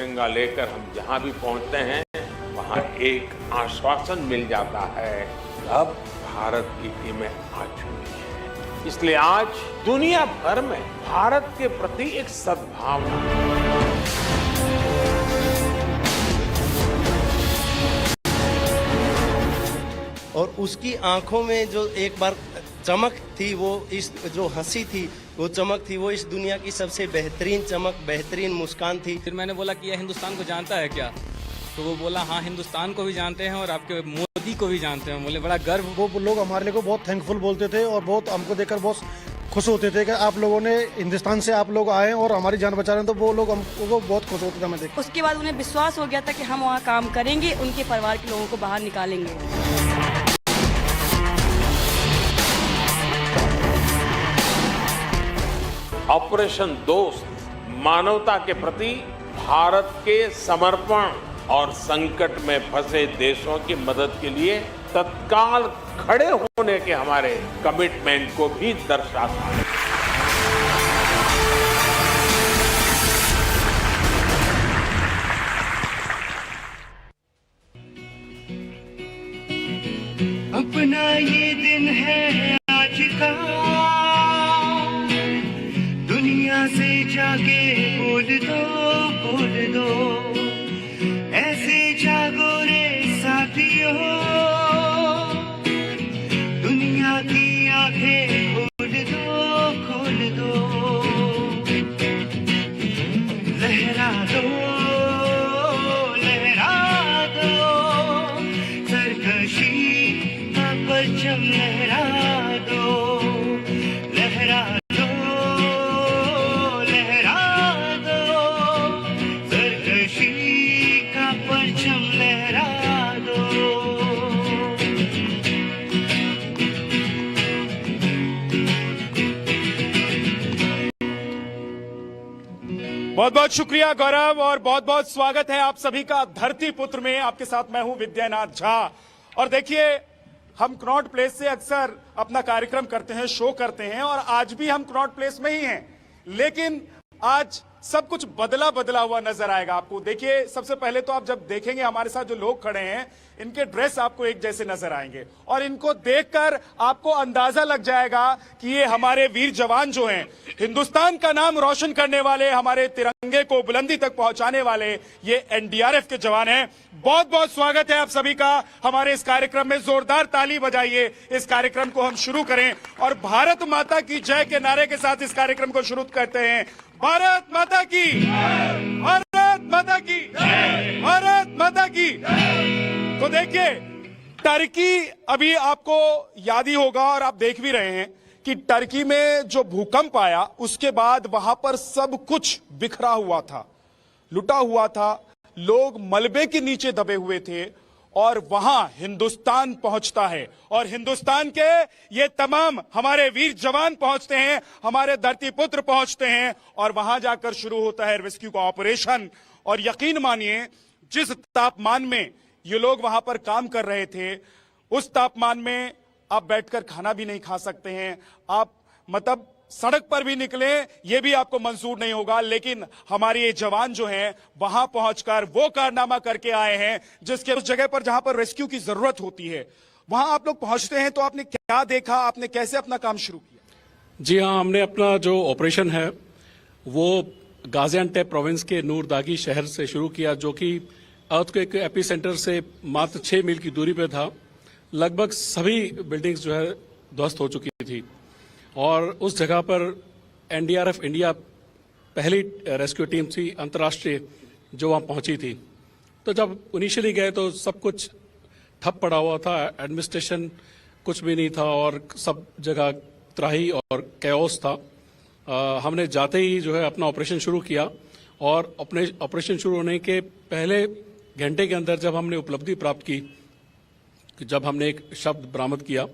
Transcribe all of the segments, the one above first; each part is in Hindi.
तिरंगा लेकर हम जहां भी पहुंचते हैं वहां एक आश्वासन मिल जाता है, अब भारत की टीमें आ चुकी हैं। इसलिए आज दुनिया भर में भारत के प्रति एक सद्भावना और उसकी आंखों में जो एक बार चमक थी, वो इस जो हंसी थी, वो चमक थी, वो इस दुनिया की सबसे बेहतरीन चमक, बेहतरीन मुस्कान थी। फिर मैंने बोला कि यह हिंदुस्तान को जानता है क्या? तो वो बोला हाँ, हिंदुस्तान को भी जानते हैं और आपके मोदी को भी जानते हैं। बोले बड़ा गर्व। वो लोग हमारे लिए को बहुत थैंकफुल बोलते थे और बहुत हमको देखकर बहुत खुश होते थे कि आप लोगों ने हिंदुस्तान से आप लोग आए और हमारी जान बचा रहे हैं, तो वो लोग हमको बहुत खुश होते थे हमें देख। उसके बाद उन्हें विश्वास हो गया था कि हम वहाँ काम करेंगे, उनके परिवार के लोगों को बाहर निकालेंगे। ऑपरेशन दोस्त मानवता के प्रति भारत के समर्पण और संकट में फंसे देशों की मदद के लिए तत्काल खड़े होने के हमारे कमिटमेंट को भी दर्शाता है। अपना ये दिन है आज का, दुनिया से जाके बोल दो, ऐसे जागो रे साथियों, दुनिया की आंखें खोल दो, लहरा दो, सरकशी का परचम लहरा दो, बहुत बहुत शुक्रिया गौरव और बहुत बहुत स्वागत है आप सभी का धरती पुत्र में। आपके साथ मैं हूं विद्यानाथ झा। और देखिए, हम कनॉट प्लेस से अक्सर अपना कार्यक्रम करते हैं, शो करते हैं, और आज भी हम कनॉट प्लेस में ही हैं, लेकिन आज सब कुछ बदला बदला हुआ नजर आएगा आपको। देखिए, सबसे पहले तो आप जब देखेंगे हमारे साथ जो लोग खड़े हैं, इनके ड्रेस आपको एक जैसे नजर आएंगे और इनको देखकर आपको अंदाजा लग जाएगा कि ये हमारे वीर जवान जो हैं, हिंदुस्तान का नाम रोशन करने वाले, हमारे तिरंगे को बुलंदी तक पहुंचाने वाले ये एनडीआरएफ के जवान हैं। बहुत बहुत स्वागत है आप सभी का हमारे इस कार्यक्रम में। जोरदार ताली बजाइए, इस कार्यक्रम को हम शुरू करें और भारत माता की जय के नारे के साथ इस कार्यक्रम को शुरू करते हैं। भारत माता की, भारत माता की, भारत माता की। तो देखिए, टर्की अभी आपको याद ही होगा और आप देख भी रहे हैं कि टर्की में जो भूकंप आया उसके बाद वहां पर सब कुछ बिखरा हुआ था, लुटा हुआ था, लोग मलबे के नीचे दबे हुए थे और वहां हिंदुस्तान पहुंचता है और हिंदुस्तान के ये तमाम हमारे वीर जवान पहुंचते हैं, हमारे धरती पुत्र पहुंचते हैं और वहां जाकर शुरू होता है रेस्क्यू का ऑपरेशन। और यकीन मानिए, जिस तापमान में ये लोग वहां पर काम कर रहे थे, उस तापमान में आप बैठकर खाना भी नहीं खा सकते हैं, आप मतलब सड़क पर भी निकले ये भी आपको मंजूर नहीं होगा। लेकिन हमारे ये जवान जो हैं वहां पहुंचकर वो कारनामा करके आए हैं जिसके उस जगह पर जहां पर रेस्क्यू की जरूरत होती है वहां आप लोग पहुंचते हैं। तो आपने क्या देखा, आपने कैसे अपना काम शुरू किया? जी हाँ, हमने अपना जो ऑपरेशन है वो गाजियान्टेप प्रोविंस के नूरदागी शहर से शुरू किया, जो कि अर्थक्वेक एपी सेंटर से मात्र 6 मील की दूरी पर था। लगभग सभी बिल्डिंग्स जो है ध्वस्त हो चुकी थी और उस जगह पर एनडीआरएफ इंडिया पहली रेस्क्यू टीम थी अंतर्राष्ट्रीय जो वहाँ पहुंची थी। तो जब इनिशियली गए तो सब कुछ ठप पड़ा हुआ था, एडमिनिस्ट्रेशन कुछ भी नहीं था और सब जगह त्राही और कैओस था। हमने जाते ही जो है अपना ऑपरेशन शुरू किया और अपने ऑपरेशन शुरू होने के पहले घंटे के अंदर जब हमने उपलब्धि प्राप्त की, जब हमने एक शब्द बरामद किया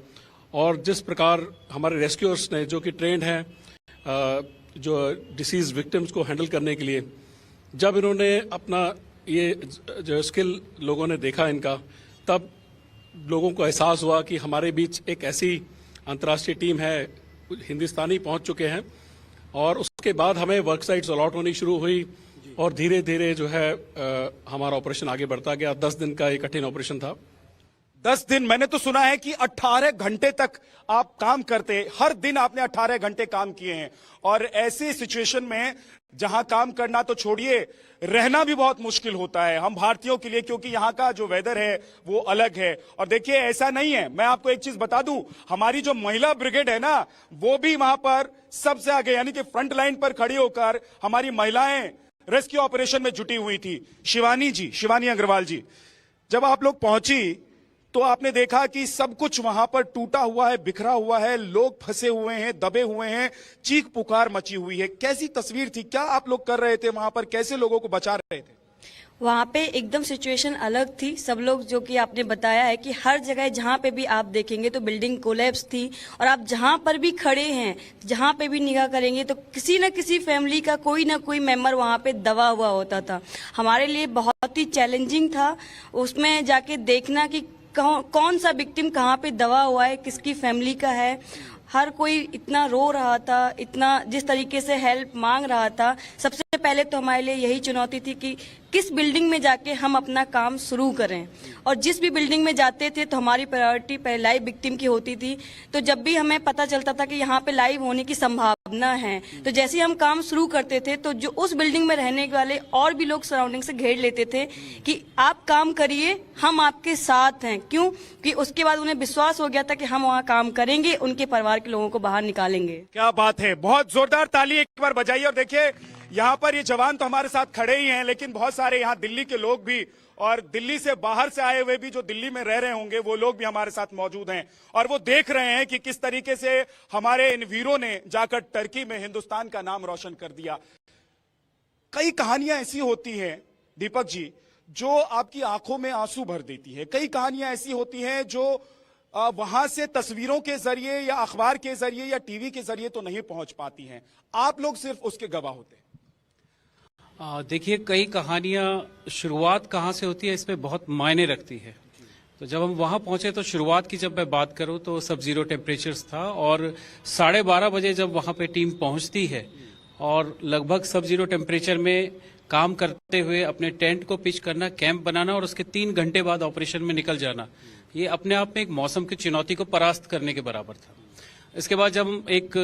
और जिस प्रकार हमारे रेस्क्यूअर्स ने, जो कि ट्रेंड हैं जो डिसीज विक्टिम्स को हैंडल करने के लिए, जब इन्होंने अपना ये जो स्किल लोगों ने देखा इनका, तब लोगों को एहसास हुआ कि हमारे बीच एक ऐसी अंतर्राष्ट्रीय टीम है, हिंदुस्तानी पहुंच चुके हैं। और उसके बाद हमें वर्क साइट्स अलॉट होनी शुरू हुई और धीरे धीरे जो है हमारा ऑपरेशन आगे बढ़ता गया। 10 दिन का एक कठिन ऑपरेशन था। 10 दिन, मैंने तो सुना है कि 18 घंटे तक आप काम करते, हर दिन आपने 18 घंटे काम किए हैं। और ऐसी सिचुएशन में जहां काम करना तो छोड़िए, रहना भी बहुत मुश्किल होता है हम भारतीयों के लिए, क्योंकि यहाँ का जो वेदर है वो अलग है। और देखिए ऐसा नहीं है, मैं आपको एक चीज बता दूं, हमारी जो महिला ब्रिगेड है ना, वो भी वहां पर सबसे आगे, यानी कि फ्रंट लाइन पर खड़ी होकर हमारी महिलाएं रेस्क्यू ऑपरेशन में जुटी हुई थी। शिवानी अग्रवाल जी, जब आप लोग पहुंची तो आपने देखा कि सब कुछ वहां पर टूटा हुआ है, बिखरा हुआ है, लोग फंसे हुए हैं, दबे हुए हैं, चीख पुकार मची हुई है। कैसी तस्वीर थी, क्या आप लोग कर रहे थे वहां पर, कैसे लोगों को बचा रहे थे? वहाँ पे एकदम सिचुएशन अलग थी। सब लोग, जो कि आपने बताया है कि हर जगह जहाँ पे भी आप देखेंगे तो बिल्डिंग कोलैप्स थी, और आप जहाँ पर भी खड़े हैं, जहाँ पे भी निगाह करेंगे तो किसी न किसी फैमिली का कोई ना कोई मेंबर वहाँ पे दबा हुआ होता था। हमारे लिए बहुत ही चैलेंजिंग था उसमें जाके देखना कि कौन सा विक्टिम कहाँ पे दबा हुआ है, किसकी फैमिली का है। हर कोई इतना रो रहा था, इतना जिस तरीके से हेल्प मांग रहा था। सबसे पहले तो हमारे लिए यही चुनौती थी कि किस बिल्डिंग में जाके हम अपना काम शुरू करें, और जिस भी बिल्डिंग में जाते थे तो हमारी प्रायोरिटी पहले लाइव विक्टिम की होती थी। तो जब भी हमें पता चलता था कि यहाँ पे लाइव होने की संभावना है, तो जैसे ही हम काम शुरू करते थे तो जो उस बिल्डिंग में रहने वाले और भी लोग सराउंडिंग से घेर लेते थे कि आप काम करिए, हम आपके साथ हैं। क्यों कि उसके बाद उन्हें विश्वास हो गया था कि हम वहाँ काम करेंगे, उनके परिवार के लोगों को बाहर निकालेंगे। क्या बात है, बहुत जोरदार ताली एक बार बजाइए। और देखिए यहाँ पर ये जवान तो हमारे साथ खड़े ही हैं, लेकिन बहुत सारे यहाँ दिल्ली के लोग भी, और दिल्ली से बाहर से आए हुए भी जो दिल्ली में रह रहे होंगे, वो लोग भी हमारे साथ मौजूद हैं। और वो देख रहे हैं कि किस तरीके से हमारे इन वीरों ने जाकर टर्की में हिंदुस्तान का नाम रोशन कर दिया। कई कहानियां ऐसी होती हैं दीपक जी, जो आपकी आंखों में आंसू भर देती है। कई कहानियां ऐसी होती हैं जो वहां से तस्वीरों के जरिए या अखबार के जरिए या टीवी के जरिए तो नहीं पहुंच पाती हैं। आप लोग सिर्फ उसके गवाह होते हैं। देखिए, कई कहानियां शुरुआत कहाँ से होती है इसमें बहुत मायने रखती है। तो जब हम वहां पहुंचे तो शुरुआत की जब मैं बात करूं तो सब जीरो टेम्परेचर्स था, और 12:30 बजे जब वहां पे टीम पहुंचती है और लगभग सब जीरो टेम्परेचर में काम करते हुए अपने टेंट को पिच करना, कैंप बनाना और उसके 3 घंटे बाद ऑपरेशन में निकल जाना, ये अपने आप में एक मौसम की चुनौती को परास्त करने के बराबर था। इसके बाद जब एक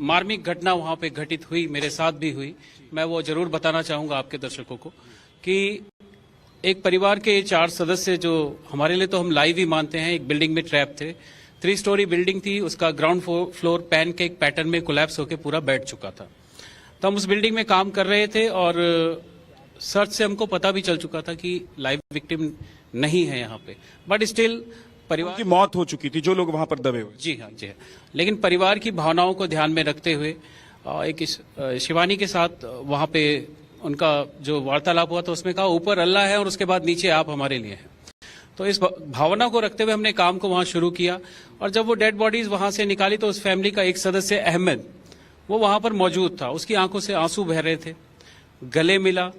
मार्मिक घटना वहां पे घटित हुई, मेरे साथ भी हुई, मैं वो जरूर बताना चाहूंगा आपके दर्शकों को कि एक परिवार के 4 सदस्य, जो हमारे लिए तो हम लाइव ही मानते हैं, एक बिल्डिंग में ट्रैप थे। 3 स्टोरी बिल्डिंग थी, उसका ग्राउंड फ्लोर पैनकेक पैटर्न में कोलैप्स होकर पूरा बैठ चुका था। तो हम उस बिल्डिंग में काम कर रहे थे और सर्च से हमको पता भी चल चुका था कि लाइव विक्टिम नहीं है यहाँ पे, बट स्टिल परिवार की मौत हो चुकी थी, जो लोग वहां पर दबे हुए। जी हाँ, जी हाँ। लेकिन परिवार की भावनाओं को ध्यान में रखते हुए एक शिवानी के साथ वहां पे उनका जो वार्तालाप हुआ तो उसमें कहा ऊपर अल्लाह है और उसके बाद नीचे आप हमारे लिए हैं। तो इस भावना को रखते हुए हमने काम को वहां शुरू किया, और जब वो डेड बॉडीज वहां से निकाली तो उस फैमिली का एक सदस्य अहमद, वो वहां पर मौजूद था। उसकी आंखों से आंसू बह रहे थे, गले मिला।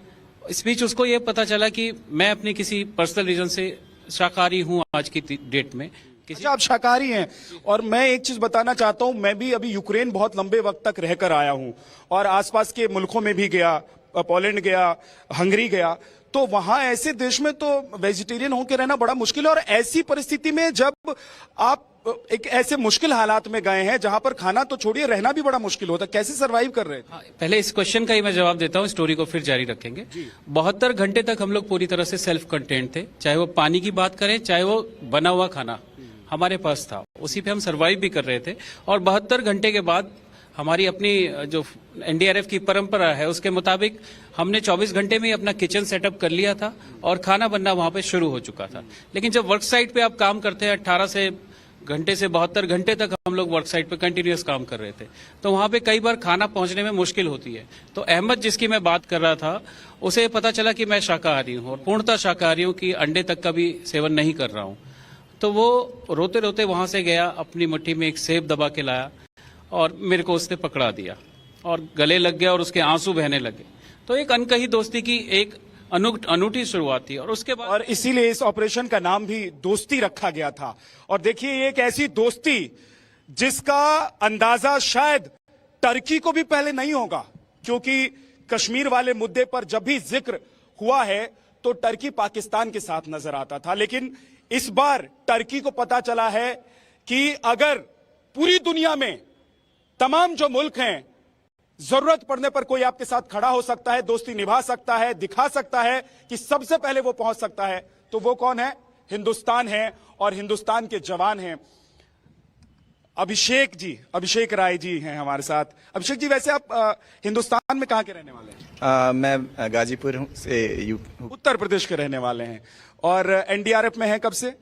इस बीच उसको ये पता चला कि मैं अपने किसी पर्सनल रीजन से शाकाहारी हूं आज की डेट में। अच्छा, आप शाकाहारी हैं। और मैं एक चीज बताना चाहता हूं, मैं भी अभी यूक्रेन बहुत लंबे वक्त तक रहकर आया हूं और आसपास के मुल्कों में भी गया, पोलैंड गया, हंगरी गया। तो वहां ऐसे देश में तो वेजिटेरियन होकर रहना बड़ा मुश्किल है। और ऐसी परिस्थिति में जब आप एक ऐसे मुश्किल हालात में गए हैं जहां पर खाना तो छोड़िए, रहना भी बड़ा मुश्किल होता है, कैसे सरवाइव कर रहे थे? पहले इस क्वेश्चन का ही मैं जवाब देता हूं, स्टोरी को फिर जारी रखेंगे। 72 घंटे तक हम लोग पूरी तरह से सेल्फ कंटेंट थे, चाहे वो पानी की बात करें, चाहे वो बना हुआ खाना हमारे पास था, उसी पे हम सरवाइव भी कर रहे थे। और 72 घंटे के बाद हमारी अपनी जो एनडीआरएफ की परंपरा है उसके मुताबिक हमने 24 घंटे में ही अपना किचन सेटअप कर लिया था और खाना बनना वहां पे शुरू हो चुका था। लेकिन जब वर्क साइट पे आप काम करते हैं, 18 घंटे से 72 घंटे तक हम लोग वर्क साइट पे कंटिन्यूअस काम कर रहे थे, तो वहां पे कई बार खाना पहुंचने में मुश्किल होती है। तो अहमद, जिसकी मैं बात कर रहा था, उसे पता चला कि मैं शाकाहारी हूँ और पूर्णतः शाकाहारी हूँ, कि अंडे तक का भी सेवन नहीं कर रहा हूँ। तो वो रोते रोते वहां से गया, अपनी मुट्ठी में एक सेब दबा के लाया और मेरे को उसने पकड़ा दिया और गले लग गया और उसके आंसू बहने लगे। तो एक अनकही दोस्ती की एक अनूठी शुरुआत थी। और उसके बाद, और इसीलिए इस ऑपरेशन का नाम भी दोस्ती रखा गया था। और देखिए, ये एक ऐसी दोस्ती जिसका अंदाजा शायद टर्की को भी पहले नहीं होगा, क्योंकि कश्मीर वाले मुद्दे पर जब भी जिक्र हुआ है तो टर्की पाकिस्तान के साथ नजर आता था, लेकिन इस बार टर्की को पता चला है कि अगर पूरी दुनिया में तमाम जो मुल्क हैं, जरूरत पड़ने पर कोई आपके साथ खड़ा हो सकता है, दोस्ती निभा सकता है, दिखा सकता है कि सबसे पहले वो पहुंच सकता है, तो वो कौन है? हिंदुस्तान है। और हिंदुस्तान के जवान हैं। अभिषेक राय जी हैं हमारे साथ। अभिषेक जी, वैसे आप हिंदुस्तान में कहां के रहने वाले हैं? मैं गाजीपुर से उत्तर प्रदेश के रहने वाले हैं। और एनडीआरएफ में है कब से?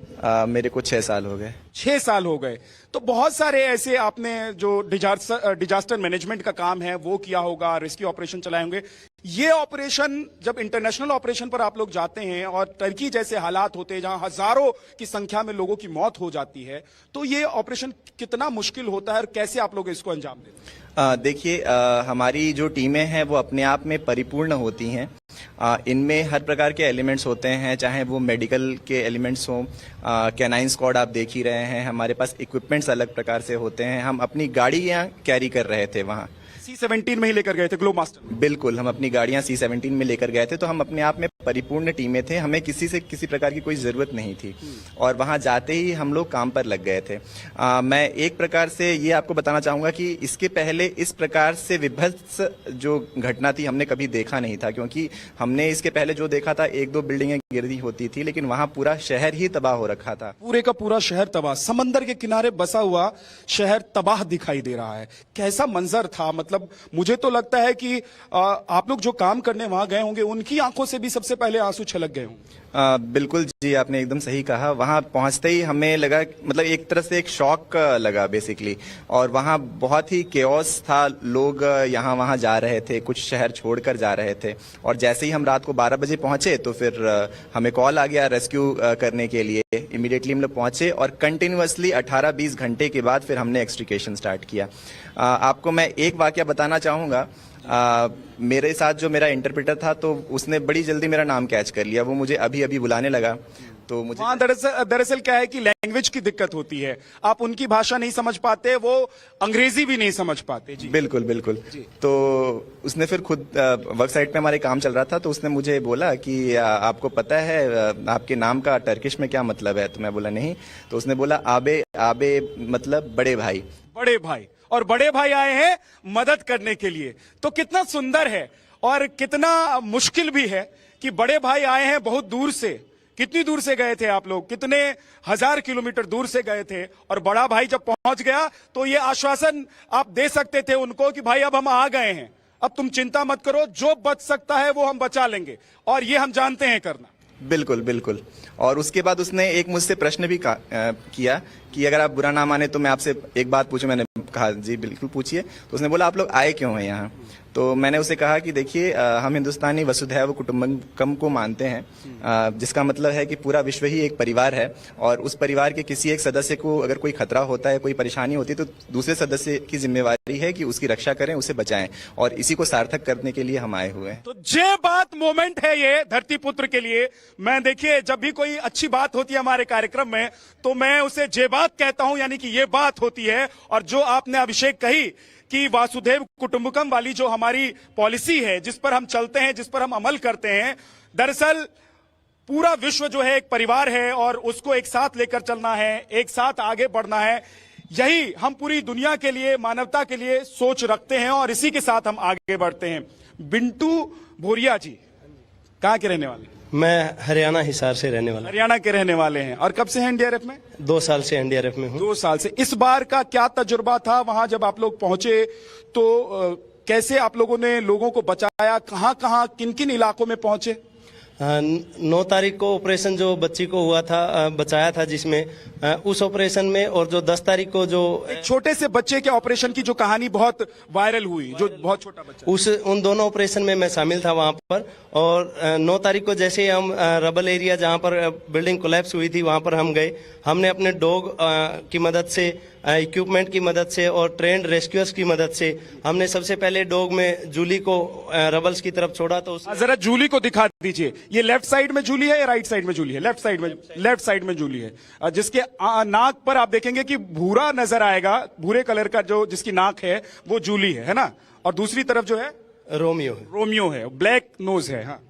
मेरे को 6 साल हो गए। 6 साल हो गए। तो बहुत सारे ऐसे आपने जो डिजास्टर मैनेजमेंट का काम है वो किया होगा, रेस्क्यू ऑपरेशन चलाए होंगे। ये ऑपरेशन, जब इंटरनेशनल ऑपरेशन पर आप लोग जाते हैं और टर्की जैसे हालात होते हैं जहां हजारों की संख्या में लोगों की मौत हो जाती है, तो ये ऑपरेशन कितना मुश्किल होता है और कैसे आप लोग इसको अंजाम देते हैं? देखिए, हमारी जो टीमें हैं वो अपने आप में परिपूर्ण होती हैं। इनमें हर प्रकार के एलिमेंट्स होते हैं, चाहे वो मेडिकल के एलिमेंट्स हों, कैनाइन स्क्वाड आप देख ही रहे हैं, हमारे पास इक्विपमेंट्स अलग प्रकार से होते हैं। हम अपनी गाड़ियां कैरी कर रहे थे वहां। C-17 में ही लेकर गए थे ग्लोब मास्टर? बिल्कुल, हम अपनी गाड़ियां C-17 में लेकर गए थे, तो हम अपने आप में परिपूर्ण टीमें थे। हमें किसी से किसी प्रकार की कोई जरूरत नहीं थी और वहां जाते ही हम लोग काम पर लग गए थे। मैं एक प्रकार से ये आपको बताना चाहूंगा कि इसके पहले इस प्रकार से विभत्स जो घटना थी हमने कभी देखा नहीं था, क्योंकि हमने इसके पहले जो देखा था 1-2 बिल्डिंगें गिरी होती थी, लेकिन वहां पूरा शहर ही तबाह हो रखा था। पूरे का पूरा शहर तबाह, समंदर के किनारे बसा हुआ शहर तबाह दिखाई दे रहा है। कैसा मंजर था? मतलब मुझे तो लगता है कि आप लोग जो काम करने वहां गए होंगे उनकी आंखों से भी सबसे पहले आंसू छलक गए होंगे। बिल्कुल जी, आपने एकदम सही कहा। वहां पहुंचते ही हमें लगा, मतलब एक तरह से एक शॉक लगा बेसिकली, और वहां बहुत ही केओस था। लोग यहाँ वहां जा रहे थे, कुछ शहर छोड़कर जा रहे थे, और जैसे ही हम रात को 12 बजे पहुंचे तो फिर हमें कॉल आ गया रेस्क्यू करने के लिए। इमीडिएटली हम लोग पहुंचे और कंटिन्यूअसली 18-20 घंटे के बाद फिर हमने एक्सट्रिकेशन स्टार्ट किया। आपको मैं एक वाकया बताना चाहूंगा। मेरे साथ जो मेरा इंटरप्रेटर था, तो उसने बड़ी जल्दी मेरा नाम कैच कर लिया। वो मुझे अभी अभी बुलाने लगा, तो मुझे दरअसल क्या है कि लैंग्वेज की दिक्कत होती है, आप उनकी भाषा नहीं समझ पाते, वो अंग्रेजी भी नहीं समझ पाते जी। बिल्कुल बिल्कुल। तो उसने फिर खुद वर्क साइट पे हमारे काम चल रहा था, तो उसने मुझे बोला कि आपको पता है आपके नाम का टर्किश में क्या मतलब है? तो मैं बोला नहीं। तो उसने बोला आबे आबे मतलब बड़े भाई। बड़े भाई, और बड़े भाई आए हैं मदद करने के लिए। तो कितना सुंदर है और कितना मुश्किल भी है कि बड़े भाई आए हैं बहुत दूर से। कितनी दूर से गए थे आप लोग? कितने हजार किलोमीटर दूर से गए थे, और बड़ा भाई जब पहुंच गया तो ये आश्वासन आप दे सकते थे उनको कि भाई अब हम आ गए हैं, अब तुम चिंता मत करो, जो बच सकता है वो हम बचा लेंगे, और ये हम जानते हैं करना। बिल्कुल बिल्कुल। और उसके बाद उसने एक मुझसे प्रश्न भी किया कि अगर आप बुरा ना माने तो मैं आपसे एक बात पूछूं। मैंने कहा जी बिल्कुल पूछिए। तो उसने बोला आप लोग आए क्यों हैं यहाँ? तो मैंने उसे कहा कि देखिए, हम हिंदुस्तानी वसुधैव कुटुंबकम को मानते हैं, जिसका मतलब है कि पूरा विश्व ही एक परिवार है, और उस परिवार के किसी एक सदस्य को अगर कोई खतरा होता है, कोई परेशानी होती है, तो दूसरे सदस्य की जिम्मेवारी है कि उसकी रक्षा करें, उसे बचाएं, और इसी को सार्थक करने के लिए हम आए हुए हैं। तो जे बात मोमेंट है ये धरती पुत्र के लिए। मैं देखिए, जब भी कोई अच्छी बात होती है हमारे कार्यक्रम में तो मैं उसे जे बात कहता हूं, यानी कि ये बात होती है। और जो आपने अभिषेक कही कि वासुदेव कुटुंबकम वाली जो हमारी पॉलिसी है, जिस पर हम चलते हैं, जिस पर हम अमल करते हैं, दरअसल पूरा विश्व जो है एक परिवार है और उसको एक साथ लेकर चलना है, एक साथ आगे बढ़ना है। यही हम पूरी दुनिया के लिए, मानवता के लिए सोच रखते हैं और इसी के साथ हम आगे बढ़ते हैं। बिंटू भोरिया जी कहाँ के रहने वाले? मैं हरियाणा हिसार से रहने वाला। हरियाणा के रहने वाले हैं। और कब से हैं एनडीआरएफ में? 2 साल से एनडीआरएफ में हूँ। 2 साल से। इस बार का क्या तजुर्बा था वहां जब आप लोग पहुंचे? तो कैसे आप लोगों ने लोगों को बचाया? कहां कहां, किन किन इलाकों में पहुंचे? 9 तारीख को ऑपरेशन जो बच्ची को हुआ था, बचाया था, जिसमें उस ऑपरेशन में, और जो 10 तारीख को जो एक छोटे से बच्चे के ऑपरेशन की जो कहानी बहुत वायरल हुई, जो बहुत छोटा बच्चा, उन दोनों ऑपरेशन में मैं शामिल था वहां पर। और 9 तारीख को जैसे ही हम रबल एरिया जहां पर बिल्डिंग कोलैप्स हुई थी वहां पर हम गए। हमने अपने डॉग की मदद से, इक्विपमेंट की मदद से और ट्रेंड रेस्क्यूअर्स की मदद से हमने सबसे पहले डॉग में जूली को रबल्स की तरफ छोड़ा। तो जरा जूली को दिखा दीजिए। ये लेफ्ट साइड में जूली है या राइट साइड में जूली है? लेफ्ट साइड में जूली है, जिसके नाक पर आप देखेंगे कि भूरा नजर आएगा, भूरे कलर का जो जिसकी नाक है वो जूली है ना? और दूसरी तरफ जो है रोमियो है। रोमियो है, ब्लैक नोज है। हाँ,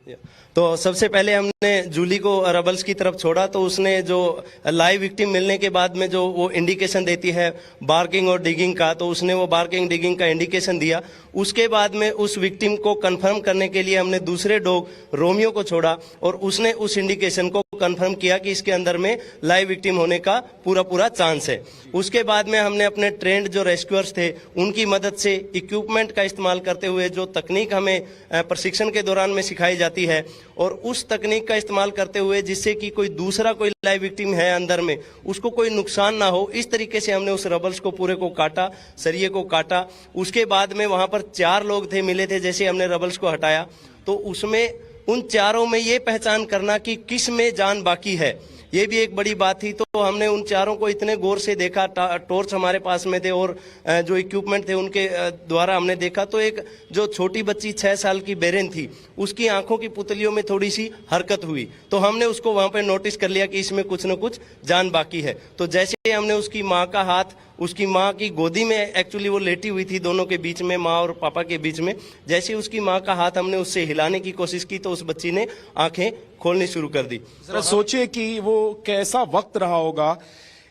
तो सबसे पहले हमने जूली को रबल्स की तरफ छोड़ा, तो उसने जो लाइव विक्टिम मिलने के बाद में जो वो इंडिकेशन देती है बार्किंग और डिगिंग का, तो उसने वो बार्किंग डिगिंग का इंडिकेशन दिया। उसके बाद में उस विक्टिम को कंफर्म करने के लिए हमने दूसरे डॉग रोमियो को छोड़ा और उसने उस इंडिकेशन को कंफर्म किया कि इसके अंदर में लाइव विक्टिम होने का पूरा चांस है। उसके बाद में हमने अपने ट्रेंड जो रेस्क्यूअर्स थे उनकी मदद से इक्विपमेंट का इस्तेमाल करते हुए जो तकनीक हमें प्रशिक्षण के दौरान में सिखाई जाती है और उस तकनीक का इस्तेमाल करते हुए जिससे कि कोई दूसरा कोई लाइव विक्टिम है अंदर में उसको कोई नुकसान ना हो, इस तरीके से हमने उस रबल्स को पूरे को काटा, सरिये को काटा। उसके बाद में वहां पर 4 लोग थे मिले थे। जैसे हमने रबल्स को हटाया तो उसमें उन चारों में ये पहचान करना कि किस में जान बाकी है, ये भी एक बड़ी बात थी। तो हमने उन चारों को इतने गौर से देखा, टॉर्च हमारे पास में थे और जो इक्विपमेंट थे उनके द्वारा हमने देखा तो एक जो छोटी बच्ची 6 साल की बेरेन थी उसकी आंखों की पुतलियों में थोड़ी सी हरकत हुई, तो हमने उसको वहां पे नोटिस कर लिया कि इसमें कुछ न कुछ जान बाकी है। तो जैसे हमने उसकी माँ का हाथ उसकी माँ की गोदी में, एक्चुअली वो लेटी हुई थी दोनों के बीच में, माँ और पापा के बीच में, जैसे उसकी माँ का हाथ हमने उससे हिलाने की कोशिश की तो उस बच्ची ने आंखें खोलनी शुरू कर दी। जरा सोचिए कि वो कैसा वक्त रहा होगा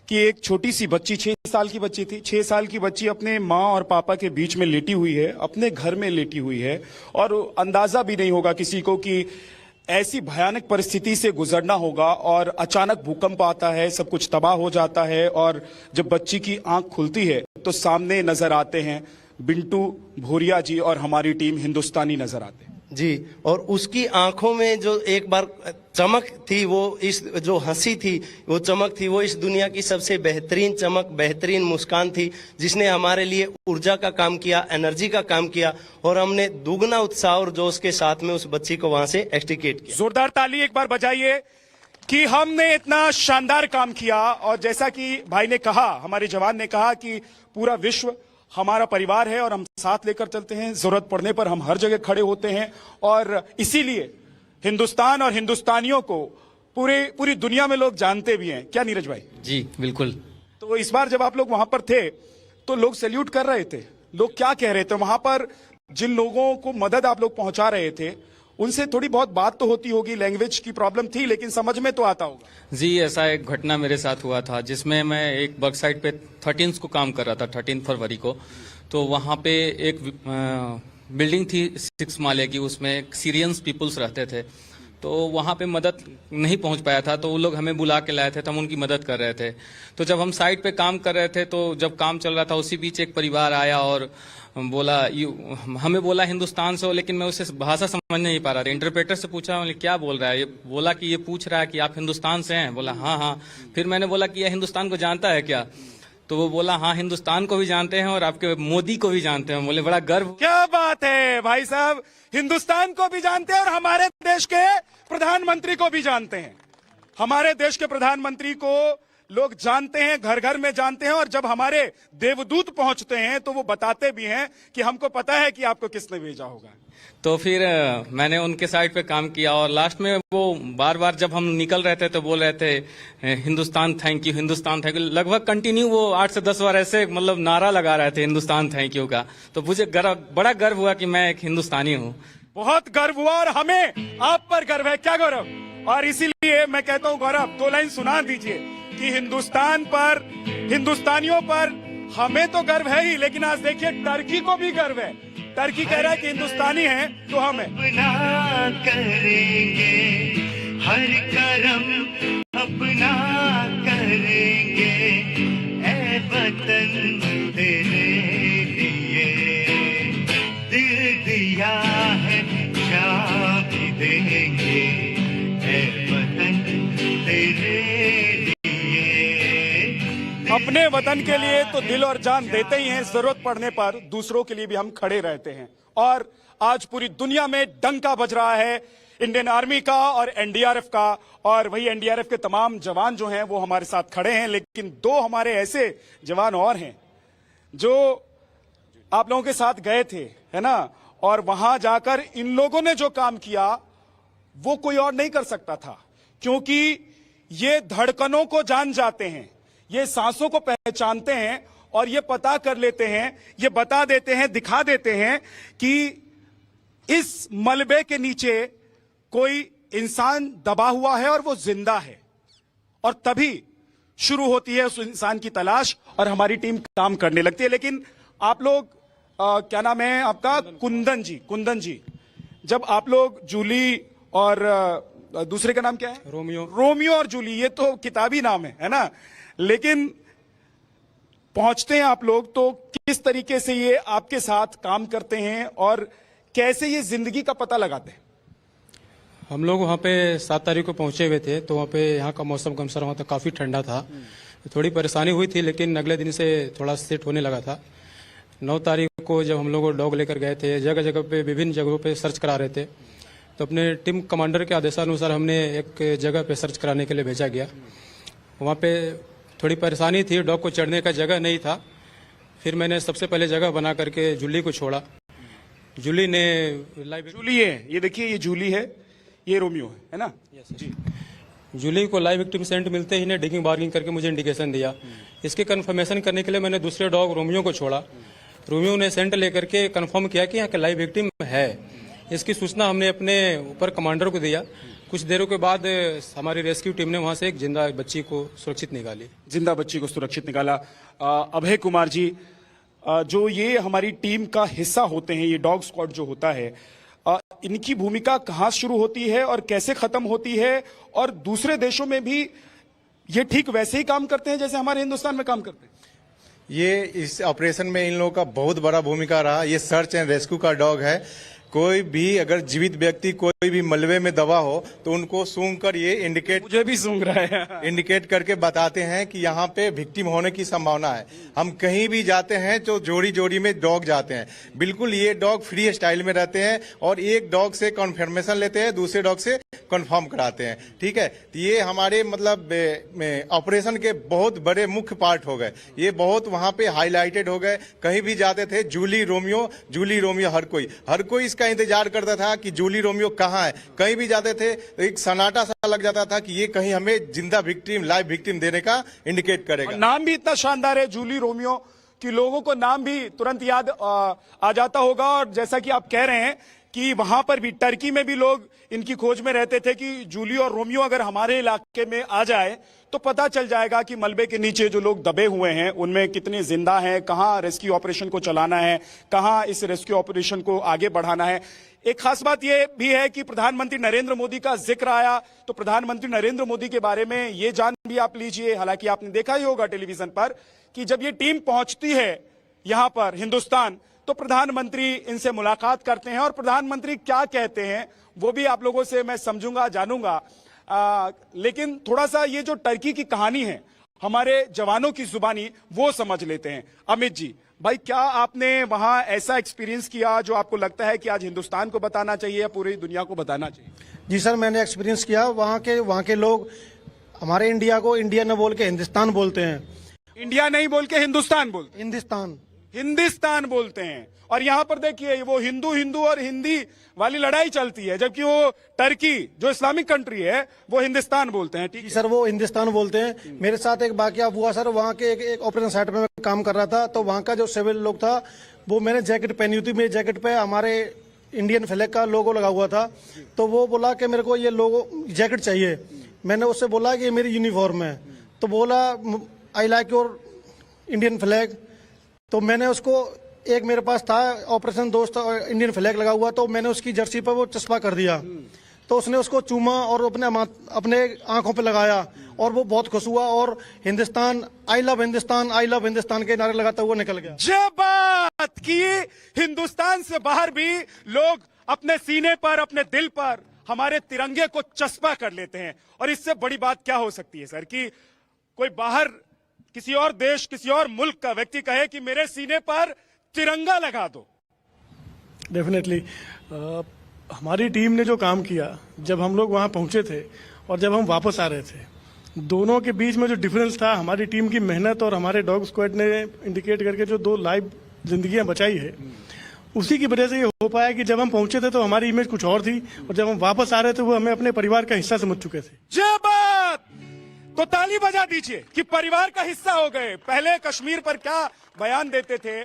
कि एक छोटी सी बच्ची, 6 साल की बच्ची थी, 6 साल की बच्ची अपने माँ और पापा के बीच में लेटी हुई है, अपने घर में लेटी हुई है और अंदाजा भी नहीं होगा किसी को कि ऐसी भयानक परिस्थिति से गुजरना होगा और अचानक भूकंप आता है, सब कुछ तबाह हो जाता है और जब बच्ची की आंख खुलती है तो सामने नजर आते हैं बिंटू भूरिया जी और हमारी टीम हिंदुस्तानी नजर आते हैं जी। और उसकी आंखों में जो एक बार चमक थी, वो इस जो हंसी थी, वो चमक थी, वो इस दुनिया की सबसे बेहतरीन चमक, बेहतरीन मुस्कान थी जिसने हमारे लिए ऊर्जा का काम किया, एनर्जी का काम किया और हमने दुगना उत्साह और जोश के साथ में उस बच्ची को वहां से एक्सट्रिकेट किया। जोरदार ताली एक बार बजाइए कि हमने इतना शानदार काम किया। और जैसा कि भाई ने कहा, हमारे जवान ने कहा कि पूरा विश्व हमारा परिवार है और हम साथ लेकर चलते हैं, जरूरत पड़ने पर हम हर जगह खड़े होते हैं और इसीलिए हिंदुस्तान और हिंदुस्तानियों को पूरी दुनिया में लोग जानते भी हैं। क्या नीरज भाई? जी बिल्कुल। तो इस बार जब आप लोग वहां पर थे तो लोग सैल्यूट कर रहे थे, लोग क्या कह रहे थे वहां पर? जिन लोगों को मदद आप लोग पहुंचा रहे थे उनसे थोड़ी बहुत बात तो होती होगी, लैंग्वेज की प्रॉब्लम थी लेकिन समझ में तो आता होगा। जी, ऐसा एक घटना मेरे साथ हुआ था जिसमें मैं एक वर्क साइट पे 13 को काम कर रहा था, 13 फरवरी को। तो वहाँ पे एक बिल्डिंग थी 6 माले की, उसमें सीरियंस पीपुल्स रहते थे। तो वहाँ पे मदद नहीं पहुँच पाया था तो वो लोग हमें बुला के लाए थे, तो हम उनकी मदद कर रहे थे। तो जब हम साइट पे काम कर रहे थे तो जब काम चल रहा था उसी बीच एक परिवार आया और बोला, हमें बोला हिंदुस्तान से हो, लेकिन मैं उससे भाषा समझ नहीं पा रहा था। इंटरप्रेटर से पूछा, क्या बोल रहा है? ये बोला कि ये पूछ रहा है कि आप हिंदुस्तान से हैं? बोला हाँ हाँ। फिर मैंने बोला कि यह हिंदुस्तान को जानता है क्या? तो वो बोला हाँ, हिंदुस्तान को भी जानते हैं और आपके मोदी को भी जानते हैं। बोले बड़ा गर्व। क्या बात है भाई साहब, हिंदुस्तान को भी जानते हैं और हमारे देश के प्रधानमंत्री को भी जानते हैं। हमारे देश के प्रधानमंत्री को लोग जानते हैं, घर घर में जानते हैं और जब हमारे देवदूत पहुंचते हैं तो वो बताते भी हैं कि हमको पता है कि आपको किसने भेजा होगा। तो फिर मैंने उनके साइड पे काम किया और लास्ट में वो बार बार जब हम निकल रहे थे तो बोल रहे थे Hindustan thank you, Hindustan thank you. लगभग कंटिन्यू वो 8 से 10 बार ऐसे मतलब नारा लगा रहे थे हिंदुस्तान थैंक यू का। तो मुझे बड़ा गर्व हुआ कि मैं एक हिंदुस्तानी हूँ। बहुत गर्व हुआ और हमें आप पर गर्व है। क्या गौरव? और इसीलिए मैं कहता हूँ गौरव 2 लाइन सुना दीजिए कि हिंदुस्तान पर, हिंदुस्तानियों पर हमें तो गर्व है ही, लेकिन आज देखिए टर्की को भी गर्व है। टर्की कह रहा है कि हिंदुस्तानी है तो हम हैं। अपना करेंगे, हर करम अपना करेंगे, ऐ वतन तेरे लिए दिल दिया है, जान भी देंगे, ऐ वतन तेरे लिए। अपने वतन के लिए तो दिल और जान देते ही हैं, जरूरत पड़ने पर दूसरों के लिए भी हम खड़े रहते हैं। और आज पूरी दुनिया में डंका बज रहा है इंडियन आर्मी का और एनडीआरएफ का, और वही एनडीआरएफ के तमाम जवान जो हैं वो हमारे साथ खड़े हैं। लेकिन 2 हमारे ऐसे जवान और हैं जो आप लोगों के साथ गए थे, है ना, और वहां जाकर इन लोगों ने जो काम किया वो कोई और नहीं कर सकता था, क्योंकि ये धड़कनों को जान जाते हैं, ये सांसों को पहचानते हैं और ये पता कर लेते हैं, ये बता देते हैं, दिखा देते हैं कि इस मलबे के नीचे कोई इंसान दबा हुआ है और वो जिंदा है, और तभी शुरू होती है उस इंसान की तलाश और हमारी टीम काम करने लगती है। लेकिन आप लोग क्या नाम है आपका? कुंदन जी, जब आप लोग जूली और दूसरे का नाम क्या है? रोमियो और जूली, ये तो किताबी नाम है ना? लेकिन पहुंचते हैं आप लोग तो किस तरीके से ये आपके साथ काम करते हैं और कैसे ये जिंदगी का पता लगाते हैं? हम लोग वहाँ पे 7 तारीख को पहुंचे हुए थे, तो वहाँ पे यहाँ का मौसम कम सर वहाँ तो काफ़ी ठंडा था, थोड़ी परेशानी हुई थी, लेकिन अगले दिन से थोड़ा सेट होने लगा था। 9 तारीख को जब हम लोग डॉग लेकर गए थे, जगह जगह पे विभिन्न जगहों पे सर्च करा रहे थे, तो अपने टीम कमांडर के आदेशानुसार हमने एक जगह पे सर्च कराने के लिए भेजा गया। वहाँ पे थोड़ी परेशानी थी, डॉग को चढ़ने का जगह नहीं था। फिर मैंने सबसे पहले जगह बना करके जूली को छोड़ा। जूली ने जूली है, ये देखिए, ये जूली है, ये रोमियो है ना? जी। जूली को लाइव विक्टिम सेंट मिलते ही ने डिगिंग बार्गिंग करके मुझे इंडिकेशन दिया। इसके कंफर्मेशन करने के लिए मैंने दूसरे डॉग रोमियो को छोड़ा। रोमियो ने सेंट लेकर के कंफर्म किया कि यहाँ का लाइव विक्टिम है। इसकी सूचना हमने अपने ऊपर कमांडर को दिया। कुछ देरों के बाद हमारी रेस्क्यू टीम ने वहां से एक जिंदा बच्ची को सुरक्षित निकाली। जिंदा बच्ची को सुरक्षित निकाला। अभय कुमार जी, जो ये हमारी टीम का हिस्सा होते हैं, ये डॉग स्क्वाड जो होता है, इनकी भूमिका कहाँ शुरू होती है और कैसे खत्म होती है? और दूसरे देशों में भी ये ठीक वैसे ही काम करते हैं जैसे हमारे हिंदुस्तान में काम करते हैं? ये इस ऑपरेशन में इन लोगों का बहुत बड़ा भूमिका रहा। ये सर्च एंड रेस्क्यू का डॉग है। कोई भी अगर जीवित व्यक्ति कोई भी मलबे में दबा हो तो उनको सूंघ कर ये इंडिकेट, मुझे भी सूंघ रहा है, इंडिकेट करके बताते हैं कि यहाँ पे विक्टिम होने की संभावना है। हम कहीं भी जाते हैं तो जोड़ी जोड़ी में डॉग जाते हैं। बिल्कुल ये डॉग फ्री स्टाइल में रहते हैं और एक डॉग से कन्फर्मेशन लेते हैं, दूसरे डॉग से कंफर्म कराते हैं। ठीक है, तो ये हमारे मतलब ऑपरेशन के बहुत बड़े मुख्य पार्ट हो गए। ये बहुत वहाँ पे हाईलाइटेड हो गए। कहीं भी जाते थे जूली रोमियो हर कोई इसका इंतजार करता था कि जूली रोमियो कहाँ है। कहीं भी जाते थे तो एक सन्नाटा सा लग जाता था कि ये कहीं हमें जिंदा विक्टिम, लाइव विक्टिम देने का इंडिकेट करेगा। नाम भी इतना शानदार है जूली रोमियो कि लोगों को नाम भी तुरंत याद आ जाता होगा। और जैसा कि आप कह रहे हैं कि वहां पर भी, टर्की में भी लोग इनकी खोज में रहते थे कि जूली और रोमियो अगर हमारे इलाके में आ जाए तो पता चल जाएगा कि मलबे के नीचे जो लोग दबे हुए हैं उनमें कितने जिंदा हैं, कहां रेस्क्यू ऑपरेशन को चलाना है, कहां इस रेस्क्यू ऑपरेशन को आगे बढ़ाना है। एक खास बात यह भी है कि प्रधानमंत्री नरेंद्र मोदी का जिक्र आया, तो प्रधानमंत्री नरेंद्र मोदी के बारे में ये जान भी आप लीजिए। हालांकि आपने देखा ही होगा टेलीविजन पर कि जब ये टीम पहुंचती है यहां पर हिंदुस्तान, तो प्रधानमंत्री इनसे मुलाकात करते हैं और प्रधानमंत्री क्या कहते हैं वो भी आप लोगों से मैं समझूंगा, जानूंगा। लेकिन थोड़ा सा ये जो टर्की की कहानी है, हमारे जवानों की जुबानी, वो समझ लेते हैं। अमित जी, भाई, क्या आपने वहां ऐसा एक्सपीरियंस किया जो आपको लगता है कि आज हिंदुस्तान को बताना चाहिए या पूरी दुनिया को बताना चाहिए? जी सर, मैंने एक्सपीरियंस किया। वहाँ के लोग हमारे इंडिया को इंडिया न बोल के हिंदुस्तान बोलते हैं। इंडिया नहीं बोल के हिंदुस्तान बोलते, हिंदुस्तान बोलते हैं। और यहाँ पर देखिए, वो हिंदू और हिंदी वाली लड़ाई चलती है, जबकि वो टर्की जो इस्लामिक कंट्री है वो हिंदुस्तान बोलते हैं। ठीक है सर, वो हिंदुस्तान बोलते हैं। मेरे साथ एक वाकया हुआ सर, वहाँ के एक ऑपरेशन साइट में मैं काम कर रहा था, तो वहाँ का जो सिविल लोग था, वो मैंने जैकेट पहनी हुई थी, मेरी जैकेट पे हमारे इंडियन फ्लैग का लोगो लगा हुआ था। तो वो बोला कि मेरे को ये लोगो जैकेट चाहिए। मैंने उससे बोला कि ये मेरी यूनिफॉर्म है। तो बोला I like your Indian flag. तो मैंने उसको, एक मेरे पास था ऑपरेशन दोस्त इंडियन फ्लैग लगा हुआ, तो मैंने उसकी जर्सी पर वो चस्पा कर दिया। तो उसने उसको चूमा और अपने आंखों पे लगाया और वो बहुत खुश हुआ और हिंदुस्तान, आई लव हिंदुस्तान के नारे लगाता हुआ निकल गया। जब बात की हिंदुस्तान से बाहर भी लोग अपने सीने पर, अपने दिल पर हमारे तिरंगे को चस्पा कर लेते हैं। और इससे बड़ी बात क्या हो सकती है सर, कि कोई बाहर किसी और देश, किसी और मुल्क का व्यक्ति कहे कि मेरे सीने पर तिरंगा लगा दो। डेफिनेटली हमारी टीम ने जो काम किया, जब हम लोग वहाँ पहुँचे थे और जब हम वापस आ रहे थे, दोनों के बीच में जो डिफरेंस था, हमारी टीम की मेहनत और हमारे डॉग स्क्वाड ने इंडिकेट करके जो 2 लाइव जिंदगियां बचाई है, उसी की वजह से ये हो पाया कि जब हम पहुंचे थे तो हमारी इमेज कुछ और थी और जब हम वापस आ रहे थे वो हमें अपने परिवार का हिस्सा समझ चुके थे। जब बात तो ताली बजा दीजिए कि परिवार का हिस्सा हो गए। पहले कश्मीर पर क्या बयान देते थे,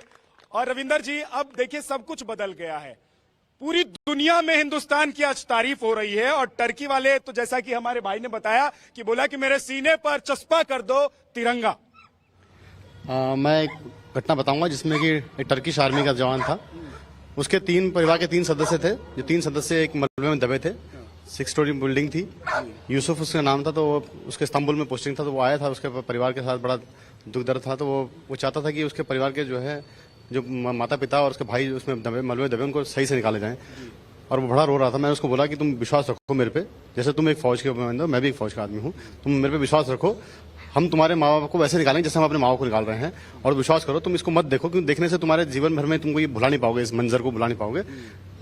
और रविंदर जी अब देखिए सब कुछ बदल गया है। पूरी दुनिया में हिंदुस्तान की आज तारीफ हो रही है और टर्की वाले तो जैसा कि हमारे भाई ने बताया कि बोला कि मेरे सीने पर चस्पा कर दो तिरंगा। मैं एक घटना बताऊंगा जिसमें कि एक टर्किश आर्मी का जवान था। उसके परिवार के 3 सदस्य थे। जो 3 सदस्य एक मलबे में दबे थे। 6 स्टोरी बिल्डिंग थी। यूसुफ उसका नाम था। तो उसके इस्तांबुल में पोस्टिंग था। तो वो आया था, उसके परिवार के साथ बड़ा दुख दर्द था। तो वो चाहता था कि उसके परिवार के जो माता पिता और उसके भाई उसमें मलबे दबे उनको सही से निकाले जाएं। और वो बड़ा रो रहा था। मैंने उसको बोला कि तुम विश्वास रखो मेरे पे, जैसे तुम एक फौज के बंदे हो, मैं भी एक फौज का आदमी हूँ, तुम मेरे पे विश्वास रखो। हम तुम्हारे माँ बाप को वैसे निकालेंगे जैसे हम अपने माँ बाप को निकाल रहे हैं। और विश्वास करो, तुम इसको मत देखो, क्योंकि देखने से तुम्हारे जीवन भर में तुमको ये भुला नहीं पाओगे, इस मंजर को भुला नहीं पाओगे।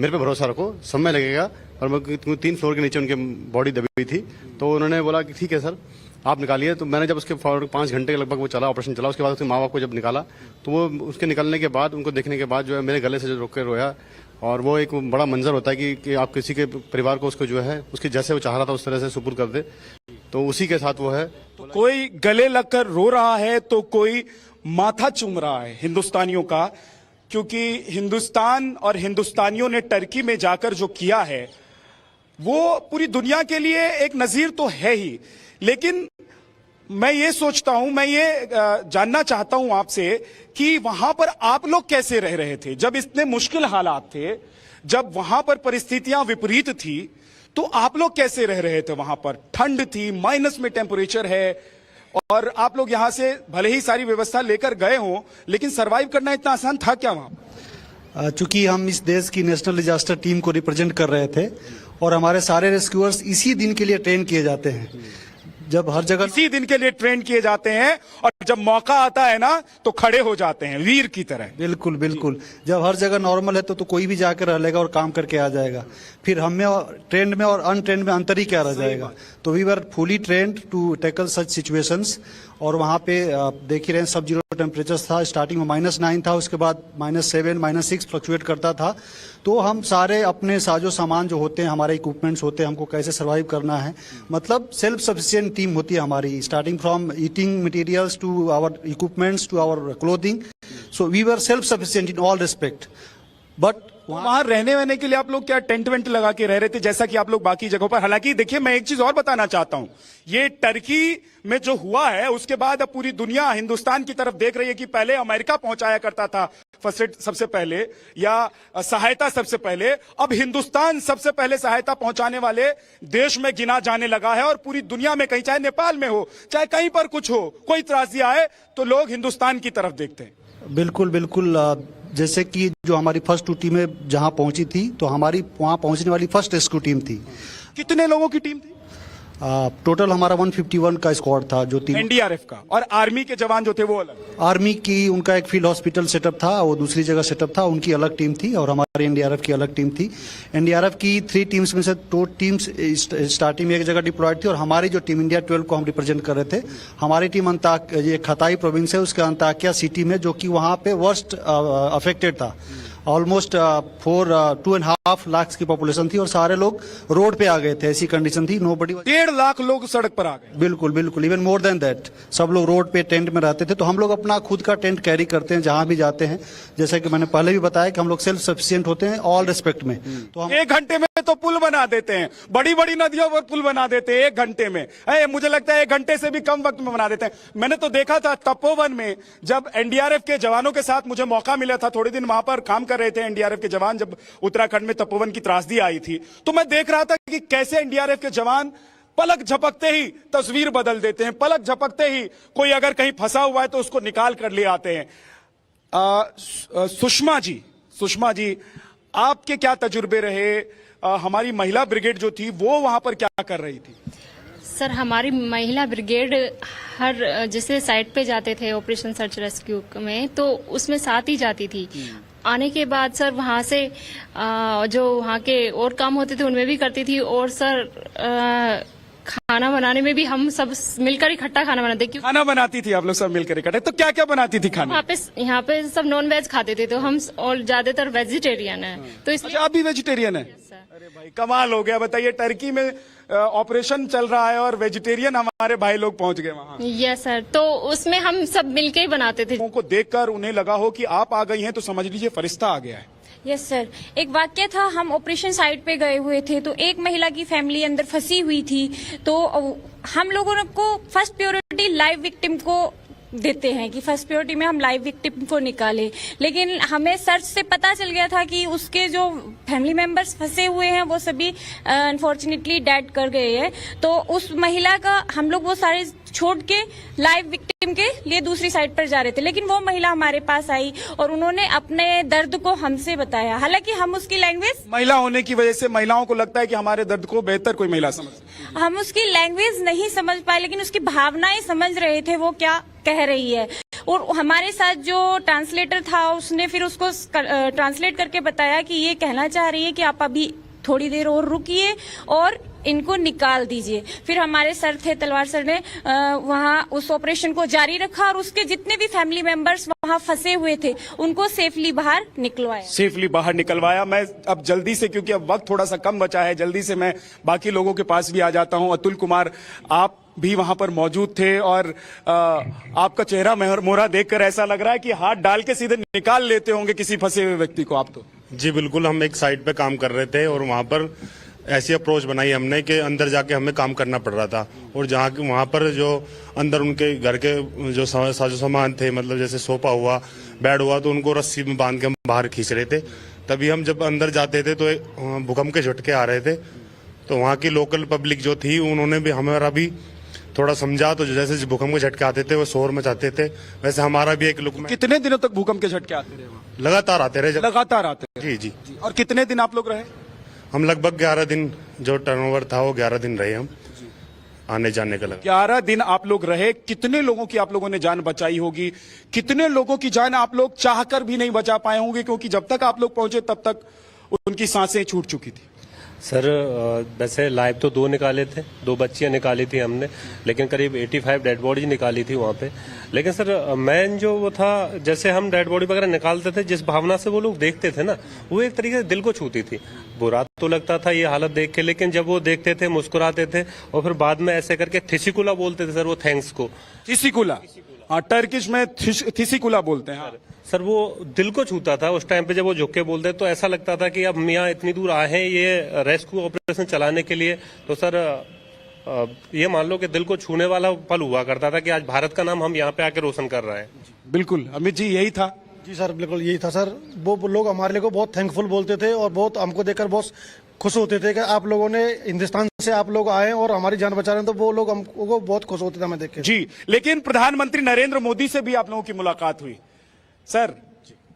मेरे पे भरोसा रखो, समय लगेगा। और 3 फ्लोर के नीचे उनके बॉडी दबी हुई थी। तो उन्होंने बोला कि ठीक है सर, आप निकालिए। तो मैंने जब उसके 5 घंटे के लगभग वो चला, ऑपरेशन चला, उसके बाद उसके माँ बाप को जब निकाला तो वो उसके निकलने के बाद, उनको देखने के बाद मेरे गले से जो रोक के रोया। और वो एक बड़ा मंजर होता है कि आप किसी के परिवार को उसको उसके जैसे वो चाह रहा था उस तरह से सुपुर्द कर दे। तो उसी के साथ वो है। तो कोई गले लगकर रो रहा है तो कोई माथा चूम रहा है हिंदुस्तानियों का, क्योंकि हिंदुस्तान और हिंदुस्तानियों ने टर्की में जाकर जो किया है वो पूरी दुनिया के लिए एक नजीर तो है ही। लेकिन मैं ये सोचता हूं, मैं ये जानना चाहता हूं आपसे कि वहां पर आप लोग कैसे रह रहे थे जब इतने मुश्किल हालात थे, जब वहां पर परिस्थितियां विपरीत थी, तो आप लोग कैसे रह रहे थे? वहां पर ठंड थी, माइनस में टेम्परेचर है, और आप लोग यहां से भले ही सारी व्यवस्था लेकर गए हो, लेकिन सरवाइव करना इतना आसान था क्या वहां? चूंकि हम इस देश की नेशनल डिजास्टर टीम को रिप्रेजेंट कर रहे थे और हमारे सारे रेस्क्यूअर्स इसी दिन के लिए ट्रेन किए जाते हैं। जब हर जगह इसी दिन के लिए ट्रेन किए जाते हैं और जब मौका आता है ना तो खड़े हो जाते हैं वीर की तरह। बिल्कुल बिल्कुल। जब हर जगह नॉर्मल है तो कोई भी जाकर रह लेगा और काम करके आ जाएगा। फिर हम में ट्रेंड में और अनट्रेंड में अंतर ही क्या रह जाएगा। तो we were fully trained to tackle such situations. और वहाँ पे देख ही रहे हैं, सब 0 टेम्परेचर था। स्टार्टिंग में -9 था, उसके बाद -7 -6 फ्लक्चुएट करता था। तो हम सारे अपने साजो सामान जो होते हैं, हमारे इक्विपमेंट्स होते हैं, हमको कैसे सर्वाइव करना है, मतलब सेल्फ सफिशिएंट टीम होती है हमारी, starting from eating materials to our equipments to our clothing. So we were self sufficient in all respect. But वहां रहने वहने के लिए आप लोग क्या टेंट वेंट लगा के रह रहे थे जैसा कि आप लोग बाकी जगहों पर? हालांकि देखिए, मैं एक चीज और बताना चाहता हूं, ये टर्की में जो हुआ है उसके बाद अब पूरी दुनिया हिंदुस्तान की तरफ देख रही है कि पहले अमेरिका पहुंचाया करता था फर्स्ट एड सबसे पहले या सहायता सबसे पहले, अब हिंदुस्तान सबसे पहले सहायता पहुंचाने वाले देश में गिना जाने लगा है। और पूरी दुनिया में कहीं, चाहे नेपाल में हो, चाहे कहीं पर कुछ हो, कोई त्रासदी आए तो लोग हिंदुस्तान की तरफ देखते हैं। बिल्कुल बिल्कुल। जैसे कि जो हमारी फर्स्ट 2 टीमें जहां पहुंची थी, तो हमारी वहां पहुंचने वाली फर्स्ट रेस्क्यू टीम थी। कितने लोगों की टीम थी? टोटल हमारा 151 का स्क्वाड था, जो 3 एनडीआरएफ का। और आर्मी के जवान जो थे वो अलग? आर्मी की उनका एक फील्ड हॉस्पिटल सेटअप था, वो दूसरी जगह सेटअप था, उनकी अलग टीम थी। और हमारी एनडीआरएफ की अलग टीम थी। एनडीआरएफ की 3 टीम्स में से 2 टीम्स स्टार्टिंग में एक जगह डिप्लॉयड थी और हमारी जो टीम इंडिया 12 को हम रिप्रेजेंट कर रहे थे। हमारी टीम ये खताई प्रोविंस है, उसके अंताकिया सिटी में, जो कि वहां पे वर्स्ट अफेक्टेड था। ऑलमोस्ट 2.5 लाख की पॉपुलेशन थी और सारे लोग रोड पे आ गए थे, ऐसी कंडीशन थी। नोबडी 1.5 लाख लोग सड़क पर आ गए। बिल्कुल बिल्कुल, इवन मोर देन दैट। सब लोग रोड पे टेंट में रहते थे। तो हम लोग अपना खुद का टेंट कैरी करते हैं जहां भी जाते हैं। जैसे कि मैंने पहले भी बताया कि हम लोग सेल्फ सफिशिएंट होते हैं ऑल रिस्पेक्ट में। तो हम 1 घंटे में तो पुल बना देते हैं, बड़ी बड़ी नदियों पर पुल बना देते हैं 1 घंटे में। मुझे लगता है 1 घंटे से भी कम वक्त में बना देते हैं। मैंने तो देखा था तपोवन में, जब एनडीआरएफ के जवानों के साथ मुझे मौका मिला था, थोड़े दिन वहां पर काम कर रहे थे एनडीआरएफ के जवान, जब उत्तराखंड में तपोवन की त्रासदी आई थी, तो मैं देख रहा था कि कैसे एनडीआरएफ के जवान पलक झपकते ही तस्वीर बदल देते हैं। पलक झपकते ही कोई अगर कहीं फंसा हुआ है तो उसको निकाल कर ले आते हैं। सुषमा जी, आपके क्या तजुर्बे रहे? हमारी महिला ब्रिगेड जो थी वो वहां पर क्या कर रही थी? सर, हमारी महिला ब्रिगेड हर जैसे साइट पे जाते थे ऑपरेशन सर्च रेस्क्यू में, तो उसमें साथ ही जाती थी। आने के बाद सर वहाँ से जो वहाँ के और काम होते थे उनमें भी करती थी। और सर खाना बनाने में भी हम सब मिलकर इकट्ठा खाना बनाते। खाना बनाती थी आप लोग सब मिलकर इकट्ठे? तो क्या क्या बनाती थी खाना? यहाँ पे सब नॉन वेज खाते थे, तो हम और ज्यादातर वेजिटेरियन है, तो इसलिए। आप भी वेजिटेरियन है? अरे भाई कमाल हो गया। बताइए, टर्की में ऑपरेशन चल रहा है और वेजिटेरियन हमारे भाई लोग पहुंच गए वहां। यस सर, तो उसमें हम सब मिलके ही बनाते थे। लोगों को देखकर उन्हें लगा हो कि आप आ गई हैं तो समझ लीजिए फरिश्ता आ गया है। यस सर, एक वाक्य था, हम ऑपरेशन साइट पे गए हुए थे तो एक महिला की फैमिली अंदर फंसी हुई थी, तो हम लोगों को फर्स्ट प्रायोरिटी लाइव विक्टिम को देते हैं कि फर्स्ट प्रायोरिटी में हम लाइव विक्टिम को निकाले, लेकिन हमें सर्च से पता चल गया था कि उसके जो फैमिली मेंबर्स फंसे हुए हैं वो सभी अनफॉर्चुनेटली डेड कर गए हैं। तो उस महिला का हम लोग वो सारे छोड़ के लाइव विक्टिम के लिए दूसरी साइड पर जा रहे थे, लेकिन वो महिला हमारे पास आई और उन्होंने अपने दर्द को हमसे बताया। हालांकि हम उसकी लैंग्वेज, महिला होने की वजह से महिलाओं को लगता है कि हमारे दर्द को बेहतर कोई महिला समझ, हम उसकी लैंग्वेज नहीं समझ पाए, लेकिन उसकी भावनाएं समझ रहे थे वो क्या कह रही है। और हमारे साथ जो ट्रांसलेटर था उसने फिर उसको ट्रांसलेट करके बताया कि ये कहना चाह रही है कि आप अभी थोड़ी देर और रुकिए और इनको निकाल दीजिए। फिर हमारे सर थे, तलवार सर ने वहां उस ऑपरेशन को जारी रखा और उसके जितने भी फैमिली मेंबर्स वहां फंसे हुए थे उनको सेफली बाहर निकलवाया। मैं अब जल्दी से, क्योंकि अब वक्त थोड़ा सा कम बचा है, जल्दी से मैं बाकी लोगों के पास भी आ जाता हूं। अतुल कुमार, आप भी वहां पर मौजूद थे और आपका चेहरा मोहरा देखकर ऐसा लग रहा है कि हाथ डाल के सीधे निकाल लेते होंगे किसी फंसे हुए व्यक्ति को आप तो। जी बिल्कुल, हम एक साइट पे काम कर रहे थे और वहां पर ऐसी अप्रोच बनाई हमने कि अंदर जाके हमें काम करना पड़ रहा था, और जहाँ वहाँ पर जो अंदर उनके घर के जो साजो सामान थे, मतलब जैसे सोफा हुआ, बेड हुआ, तो उनको रस्सी में बांध के हम बाहर खींच रहे थे। तभी हम जब अंदर जाते थे तो भूकंप के झटके आ रहे थे, तो वहाँ की लोकल पब्लिक जो थी उन्होंने भी हमारा भी थोड़ा समझा, तो जैसे भूकंप के झटके आते थे वो शोर मचाते थे, वैसे हमारा भी एक लुक में। कितने दिनों तक भूकंप के झटके आते रहे? लगातार आते रहे। लगातार आते रहे। जी। और कितने दिन आप लोग रहे? हम लगभग 11 दिन, जो टर्नओवर था वो 11 दिन रहे हम, आने जाने का लगा। 11 दिन आप लोग रहे। कितने लोगों की आप लोगों ने जान बचाई होगी? कितने लोगों की जान आप लोग चाहकर भी नहीं बचा पाए होंगे, क्योंकि जब तक आप लोग पहुंचे तब तक उनकी सांसें छूट चुकी थी? सर वैसे लाइव तो 2 निकाले थे, 2 बच्चियां निकाली थी हमने, लेकिन करीब 85 डेड बॉडी निकाली थी वहाँ पे। लेकिन सर मेन जो वो था, जैसे हम डेड बॉडी वगैरह निकालते थे, जिस भावना से वो लोग देखते थे ना, वो एक तरीके से दिल को छूती थी। बुरा तो लगता था ये हालत देख के, लेकिन जब वो देखते थे मुस्कुराते थे और फिर बाद में ऐसे करके थिसिकुला बोलते थे सर, वो थैंक्स को। थिसिकुला, टर्किश में थिसिकुला बोलते हैं सर। वो दिल को छूता था उस टाइम पे जब वो झुक के बोलते, तो ऐसा लगता था कि अब मियाँ इतनी दूर आए हैं ये रेस्क्यू ऑपरेशन चलाने के लिए, तो सर ये मान लो कि दिल को छूने वाला पल हुआ करता था कि आज भारत का नाम हम यहाँ पे आके रोशन कर रहे हैं। बिल्कुल अमित जी, यही था। जी सर, बिल्कुल यही था सर। वो लोग हमारे लिए को बहुत थैंकफुल बोलते थे और बहुत हमको देखकर बहुत खुश होते थे कि आप लोगों ने हिंदुस्तान से आप लोग आए और हमारी जान बचा रहे हैं, तो वो लोग हमको बहुत खुश होते थे हमें देख के। जी, लेकिन प्रधानमंत्री नरेंद्र मोदी से भी आप लोगों की मुलाकात हुई। सर,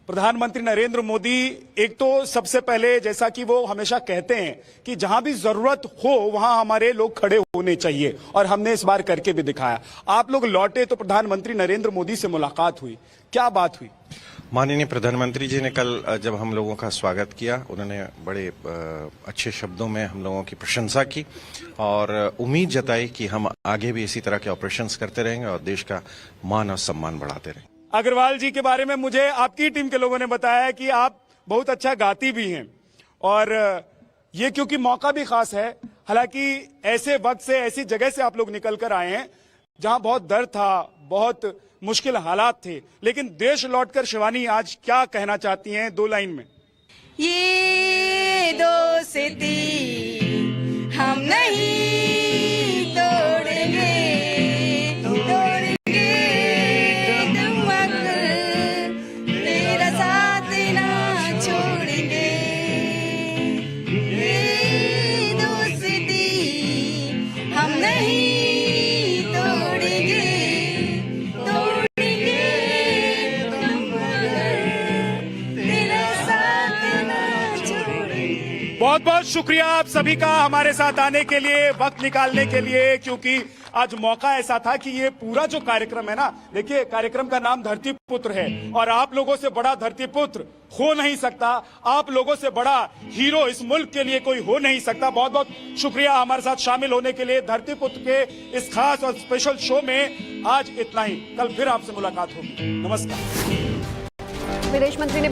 प्रधानमंत्री नरेंद्र मोदी एक तो सबसे पहले, जैसा कि वो हमेशा कहते हैं कि जहां भी जरूरत हो वहां हमारे लोग खड़े होने चाहिए, और हमने इस बार करके भी दिखाया। आप लोग लौटे तो प्रधानमंत्री नरेंद्र मोदी से मुलाकात हुई, क्या बात हुई? माननीय प्रधानमंत्री जी ने कल जब हम लोगों का स्वागत किया, उन्होंने बड़े अच्छे शब्दों में हम लोगों की प्रशंसा की और उम्मीद जताई कि हम आगे भी इसी तरह के ऑपरेशंस करते रहेंगे और देश का मान और सम्मान बढ़ाते रहेंगे। अग्रवाल जी के बारे में मुझे आपकी टीम के लोगों ने बताया कि आप बहुत अच्छा गाती भी हैं, और ये क्योंकि मौका भी खास है। हालांकि ऐसे वक्त से, ऐसी जगह से आप लोग निकल कर आए हैं जहां बहुत दर्द था, बहुत मुश्किल हालात थे, लेकिन देश लौटकर शिवानी आज क्या कहना चाहती हैं 2 लाइन में? ये दोस्ती हम नहीं तोड़ेंगे, तेरा साथ ना छोड़ेंगे। ये दोस्ती हम नहीं तोड़ेंगे, बहुत बहुत शुक्रिया आप सभी का हमारे साथ आने के लिए, वक्त निकालने के लिए, क्योंकि आज मौका ऐसा था कि ये पूरा जो कार्यक्रम है ना, देखिए कार्यक्रम का नाम धरती पुत्र है, और आप लोगों से बड़ा धरती पुत्र हो नहीं सकता, आप लोगों से बड़ा हीरो इस मुल्क के लिए कोई हो नहीं सकता। बहुत बहुत शुक्रिया हमारे साथ शामिल होने के लिए। धरती पुत्र के इस खास और स्पेशल शो में आज इतना ही, कल फिर आपसे मुलाकात होगी। नमस्कार। विदेश मंत्री ने